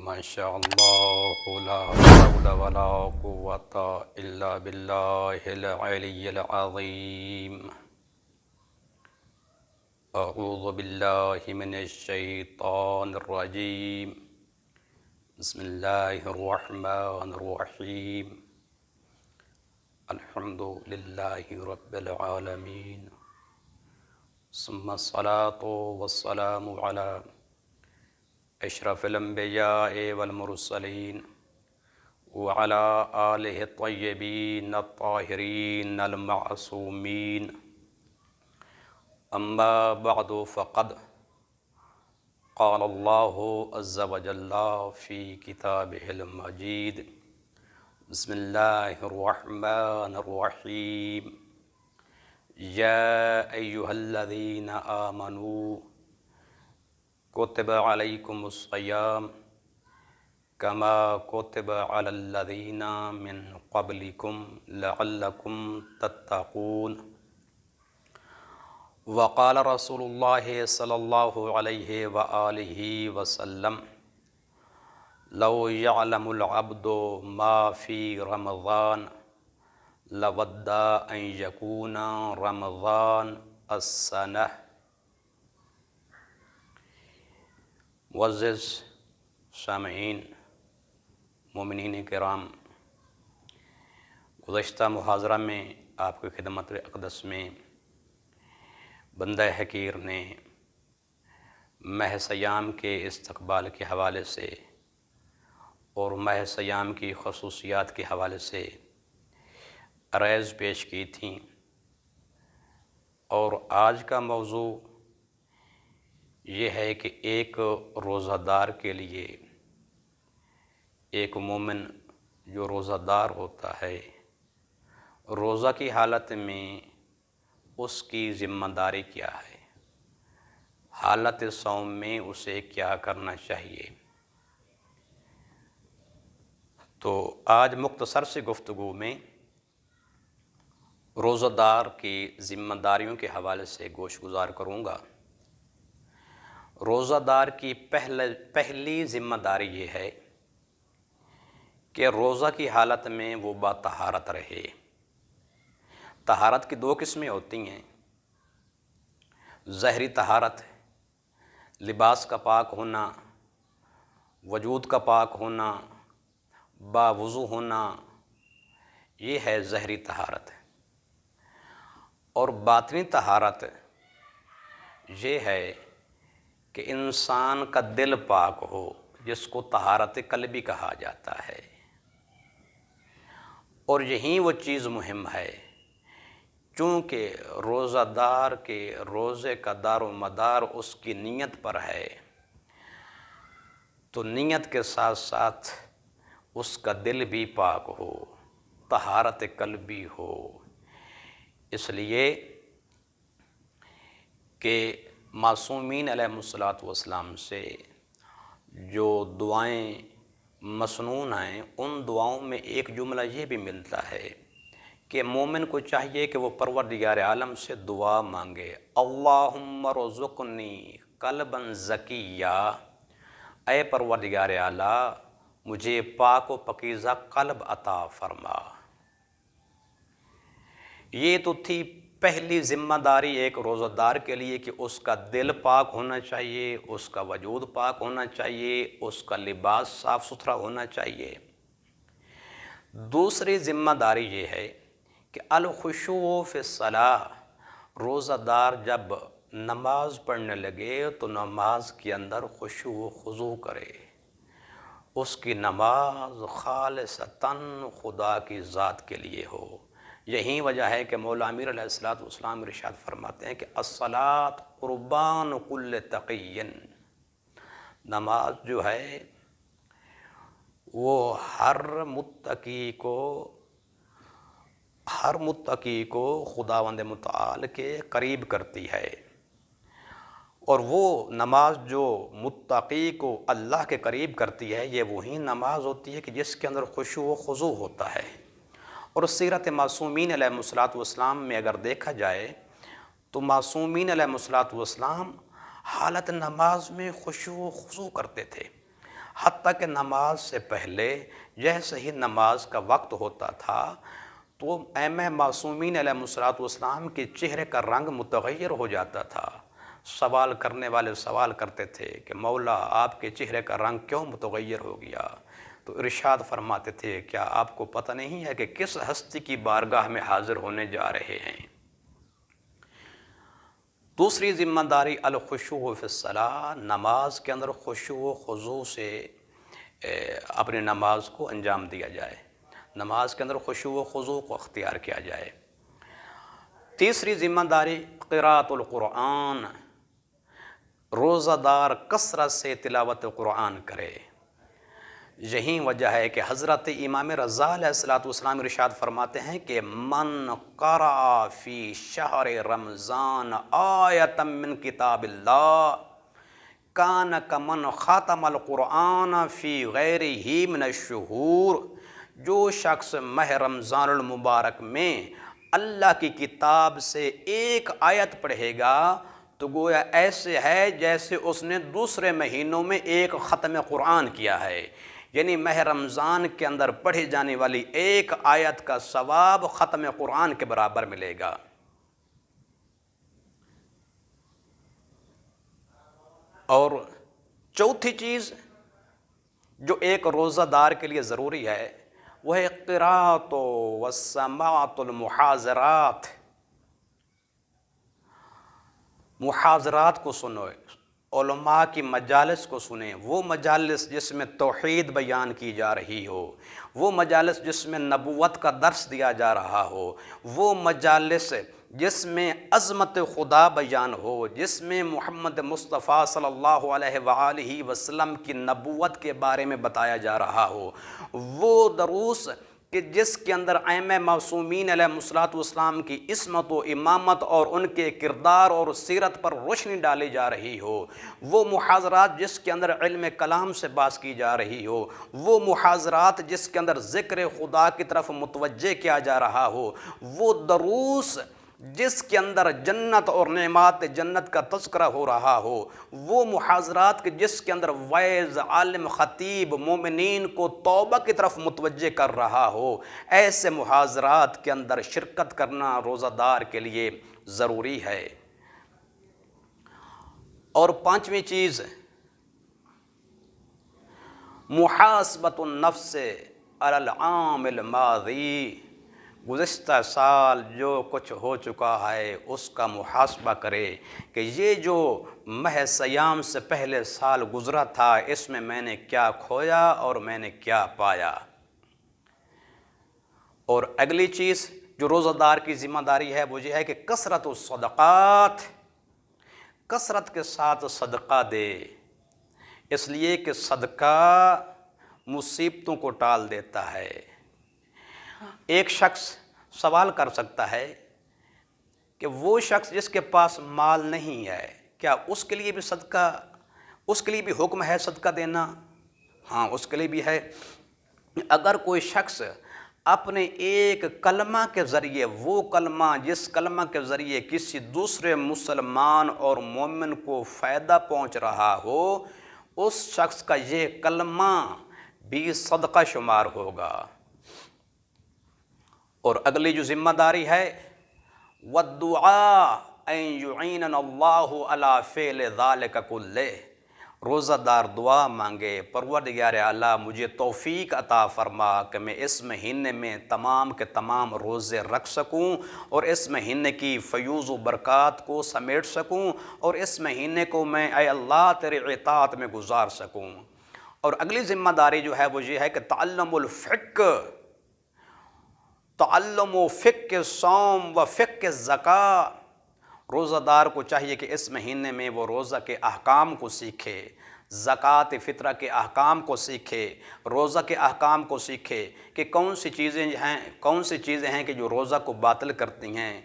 ماشاء اللہ لا حول ولا قوۃ الا باللہ العلی العظیم۔ اعوذ باللہ من الشیطان الرجیم۔ بسم اللہ الرحمن الرحیم۔ الحمد للہ رب العالمین، ثم الصلاة والسلام علی اشرف الانبیاء والمرسلین وعلی آلہ الطیبین الطاہرین المعصومین، اما بعد فقد قال اللہ عز وجل فی کتابہ المجید۔ بسم اللہ الرحمن الرحیم۔ یا ایہا الذین آمنوا کتب علیکم الصیام کما کتب علی الذین من قبلکم لعلکم تتقون۔ وقال رسول اللہ صلی اللہ علیہ وآلہ وسلم لو یعلم العبد ما فی رمضان لود ان یکون رمضان السنہ۔ معزز سامعین، مومنین کرام، گزشتہ محاضرہ میں آپ کی خدمت اقدس میں بندہ حقیر نے ماہ صیام کے استقبال کے حوالے سے اور ماہ صیام کی خصوصیات کے حوالے سے عرائض پیش کی تھیں، اور آج کا موضوع یہ ہے کہ ایک روزہ دار کے لیے، ایک مومن جو روزہ دار ہوتا ہے، روزہ کی حالت میں اس کی ذمہ داری کیا ہے، حالت صوم میں اسے کیا کرنا چاہیے۔ تو آج مختصر سی گفتگو میں روزہ دار کی ذمہ داریوں کے حوالے سے گوش گزار کروں گا۔ روزہ دار کی پہلی ذمہ داری یہ ہے کہ روزہ کی حالت میں وہ باطہارت رہے۔ طہارت کی دو قسمیں ہوتی ہیں، ظاہری طہارت، لباس کا پاک ہونا، وجود کا پاک ہونا، باوضو ہونا، یہ ہے ظاہری طہارت۔ اور باطنی طہارت یہ ہے کہ انسان کا دل پاک ہو، جس کو طہارت قلبی کہا جاتا ہے۔ اور یہی وہ چیز مہم ہے، چونکہ روزہ دار کے روزے کا دار و مدار اس کی نیت پر ہے، تو نیت کے ساتھ ساتھ اس کا دل بھی پاک ہو، طہارت قلبی ہو۔ اس لیے کہ معصومین علیہ السلام سے جو دعائیں مسنون ہیں، ان دعاؤں میں ایک جملہ یہ بھی ملتا ہے کہ مومن کو چاہیے کہ وہ پروردگار عالم سے دعا مانگے، اللہم رزقنی قلبا زکیہ، اے پروردگار اعلیٰ مجھے پاک و پاکیزہ قلب عطا فرما۔ یہ تو تھی پہلی ذمہ داری ایک روزہ دار کے لیے کہ اس کا دل پاک ہونا چاہیے، اس کا وجود پاک ہونا چاہیے، اس کا لباس صاف ستھرا ہونا چاہیے۔ دوسری ذمہ داری یہ ہے کہ الخشوع فی الصلاۃ، روزہ دار جب نماز پڑھنے لگے تو نماز کے اندر خشوع و خضوع کرے، اس کی نماز خالصتاً خدا کی ذات کے لیے ہو۔ یہی وجہ ہے کہ مولا امیر علیہ السلام ارشاد فرماتے ہیں کہ الصلاۃ قربان کل تقی، نماز جو ہے وہ ہر متقی کو خداوند متعال کے قریب کرتی ہے۔ اور وہ نماز جو متقی کو اللہ کے قریب کرتی ہے، یہ وہی نماز ہوتی ہے کہ جس کے اندر خشوع و خضوع ہوتا ہے۔ اور سیرت معصومین علیہ السلام میں اگر دیکھا جائے تو معصومین علیہ السلام حالت نماز میں خشوع و خضوع کرتے تھے، حتیٰ کہ نماز سے پہلے جیسے ہی نماز کا وقت ہوتا تھا تو ائمہ معصومین علیہ السلام کے چہرے کا رنگ متغیر ہو جاتا تھا۔ سوال کرنے والے سوال کرتے تھے کہ مولا آپ کے چہرے کا رنگ کیوں متغیر ہو گیا؟ تو ارشاد فرماتے تھے کیا آپ کو پتہ نہیں ہے کہ کس ہستی کی بارگاہ میں حاضر ہونے جا رہے ہیں؟ دوسری ذمہ داری الخشوع فی الصلاۃ، نماز کے اندر خشوع و خضوع سے اپنی نماز کو انجام دیا جائے، نماز کے اندر خشوع و خضوع کو اختیار کیا جائے۔ تیسری ذمہ داری قراءۃ القرآن، روزہ دار کثرت سے تلاوت قرآن کرے۔ یہی وجہ ہے کہ حضرت امام رضا علیہ السلام ارشاد فرماتے ہیں کہ من قرأ فی شہر رمضان آیۃ من کتاب اللہ کان کمن ختم القرآن فی غیرہ من الشہور، جو شخص ماہ رمضان المبارک میں اللہ کی کتاب سے ایک آیت پڑھے گا تو گویا ایسے ہے جیسے اس نے دوسرے مہینوں میں ایک ختم قرآن کیا ہے، یعنی ماہ رمضان کے اندر پڑھی جانے والی ایک آیت کا ثواب ختم قرآن کے برابر ملے گا۔ اور چوتھی چیز جو ایک روزہ دار کے لیے ضروری ہے وہ ہے قراءۃ و سماعۃ المحاضرات، محاضرات کو سنو، علماء کی مجالس کو سنیں، وہ مجالس جس میں توحید بیان کی جا رہی ہو، وہ مجالس جس میں نبوت کا درس دیا جا رہا ہو، وہ مجالس جس میں عظمت خدا بیان ہو، جس میں محمد مصطفیٰ صلی اللہ علیہ وآلہ وسلم کی نبوت کے بارے میں بتایا جا رہا ہو، وہ دروس کہ جس کے اندر ائمہ معصومین علیہ السلام کی عصمت و امامت اور ان کے کردار اور سیرت پر روشنی ڈالی جا رہی ہو، وہ محاضرات جس کے اندر علم کلام سے بحث کی جا رہی ہو، وہ محاضرات جس کے اندر ذکر خدا کی طرف متوجہ کیا جا رہا ہو، وہ دروس جس کے اندر جنت اور نعمات جنت کا تذکرہ ہو رہا ہو، وہ محاضرات جس کے اندر وعظ عالم خطیب مومنین کو توبہ کی طرف متوجہ کر رہا ہو، ایسے محاضرات کے اندر شرکت کرنا روزہ دار کے لیے ضروری ہے۔ اور پانچویں چیز محاسبۃ النفس علی العام الماضی، گزشتہ سال جو کچھ ہو چکا ہے اس کا محاسبہ کرے کہ یہ جو ماہ صیام سے پہلے سال گزرا تھا اس میں نے کیا کھویا اور میں نے کیا پایا۔ اور اگلی چیز جو روزہ دار کی ذمہ داری ہے وہ یہ ہے کہ کثرت الصدقات، کثرت کے ساتھ صدقہ دے، اس لیے کہ صدقہ مصیبتوں کو ٹال دیتا ہے۔ ایک شخص سوال کر سکتا ہے کہ وہ شخص جس کے پاس مال نہیں ہے کیا اس کے لیے بھی صدقہ، اس کے لیے بھی حکم ہے صدقہ دینا؟ ہاں اس کے لیے بھی ہے۔ اگر کوئی شخص اپنے ایک کلمہ کے ذریعے، وہ کلمہ جس کلمہ کے ذریعے کسی دوسرے مسلمان اور مومن کو فائدہ پہنچ رہا ہو، اس شخص کا یہ کلمہ بھی صدقہ شمار ہوگا۔ اور اگلی جو ذمہ داری ہے وَالدُّعَاء أَن يُعِينَنَا اللَّهُ عَلَى فِعْلِ ذَلِكَ كُلِّهِ، روزہ دار دعا مانگے پروردگار اعلیٰ مجھے توفیق عطا فرما کہ میں اس مہینے میں تمام کے تمام روزے رکھ سکوں اور اس مہینے کی فیوز و برکات کو سمیٹ سکوں اور اس مہینے کو میں اے اللہ تیرے اطاعت میں گزار سکوں۔ اور اگلی ذمہ داری جو ہے وہ یہ ہے کہ تعلم الفقہ، تعلم و فقہ صوم و فقہ زکوٰۃ، روزہ دار کو چاہیے کہ اس مہینے میں وہ روزہ کے احکام کو سیکھے، زکوٰۃ فطرہ کے احکام کو سیکھے، روزہ کے احکام کو سیکھے کہ کون سی چیزیں ہیں کہ جو روزہ کو باطل کرتی ہیں،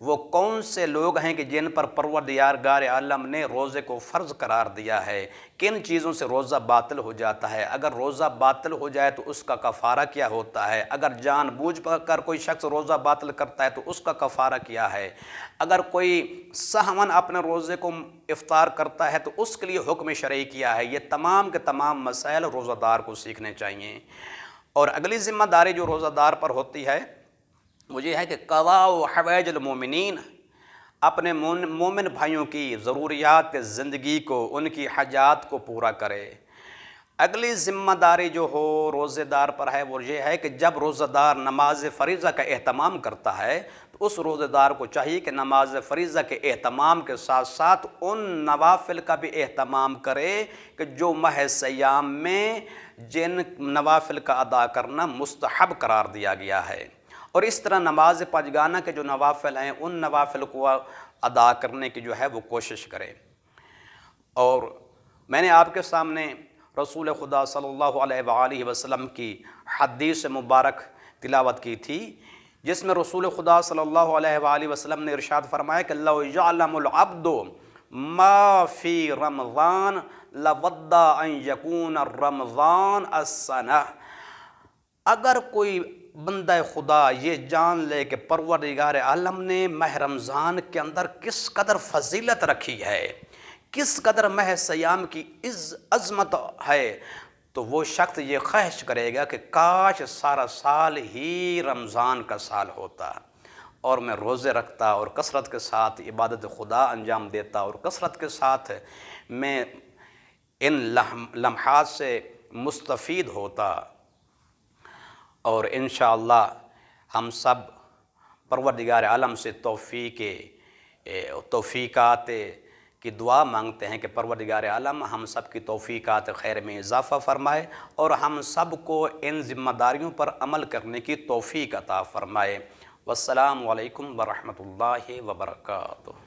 وہ کون سے لوگ ہیں کہ جن پر پروردگار عالم نے روزے کو فرض قرار دیا ہے، کن چیزوں سے روزہ باطل ہو جاتا ہے، اگر روزہ باطل ہو جائے تو اس کا کفارہ کیا ہوتا ہے، اگر جان بوجھ کر کوئی شخص روزہ باطل کرتا ہے تو اس کا کفارہ کیا ہے، اگر کوئی سہون اپنے روزے کو افطار کرتا ہے تو اس کے لیے حکم شرعی کیا ہے۔ یہ تمام کے تمام مسائل روزہ دار کو سیکھنے چاہیے۔ اور اگلی ذمہ داری جو روزہ دار پر ہوتی ہے وہ یہ ہے کہ قضاء حوائج المومنین، اپنے مومن بھائیوں کی ضروریات زندگی کو، ان کی حاجات کو پورا کرے۔ اگلی ذمہ داری جو ہو روزہ دار پر ہے وہ یہ ہے کہ جب روزہ دار نماز فریضہ کا اہتمام کرتا ہے تو اس روزہ دار کو چاہیے کہ نماز فریضہ کے اہتمام کے ساتھ ساتھ ان نوافل کا بھی اہتمام کرے کہ جو ماہ سیام میں جن نوافل کا ادا کرنا مستحب قرار دیا گیا ہے، اور اس طرح نماز پنجگانہ کے جو نوافل ہیں ان نوافل کو ادا کرنے کی جو ہے وہ کوشش کرے۔ اور میں نے آپ کے سامنے رسول خدا صلی اللہ علیہ وآلہ وسلم کی حدیث مبارک تلاوت کی تھی، جس میں رسول خدا صلی اللہ علیہ وآلہ وسلم نے ارشاد فرمایا کہ لو یعلم العبد ما فی رمضان لود ان یکون رمضان السنہ، اگر کوئی بندہ خدا یہ جان لے کہ پروردگار عالم نے ماہ رمضان کے اندر کس قدر فضیلت رکھی ہے، کس قدر ماہ سیام کی عظمت ہے، تو وہ شخص یہ خواہش کرے گا کہ کاش سارا سال ہی رمضان کا سال ہوتا اور میں روزے رکھتا اور کثرت کے ساتھ عبادت خدا انجام دیتا اور کثرت کے ساتھ میں ان لمحات سے مستفید ہوتا۔ اور انشاءاللہ ہم سب پروردگار عالم سے توفیقات کی دعا مانگتے ہیں کہ پروردگار عالم ہم سب کی توفیقات خیر میں اضافہ فرمائے اور ہم سب کو ان ذمہ داریوں پر عمل کرنے کی توفیق عطا فرمائے۔ والسلام علیکم ورحمۃ اللہ وبرکاتہ۔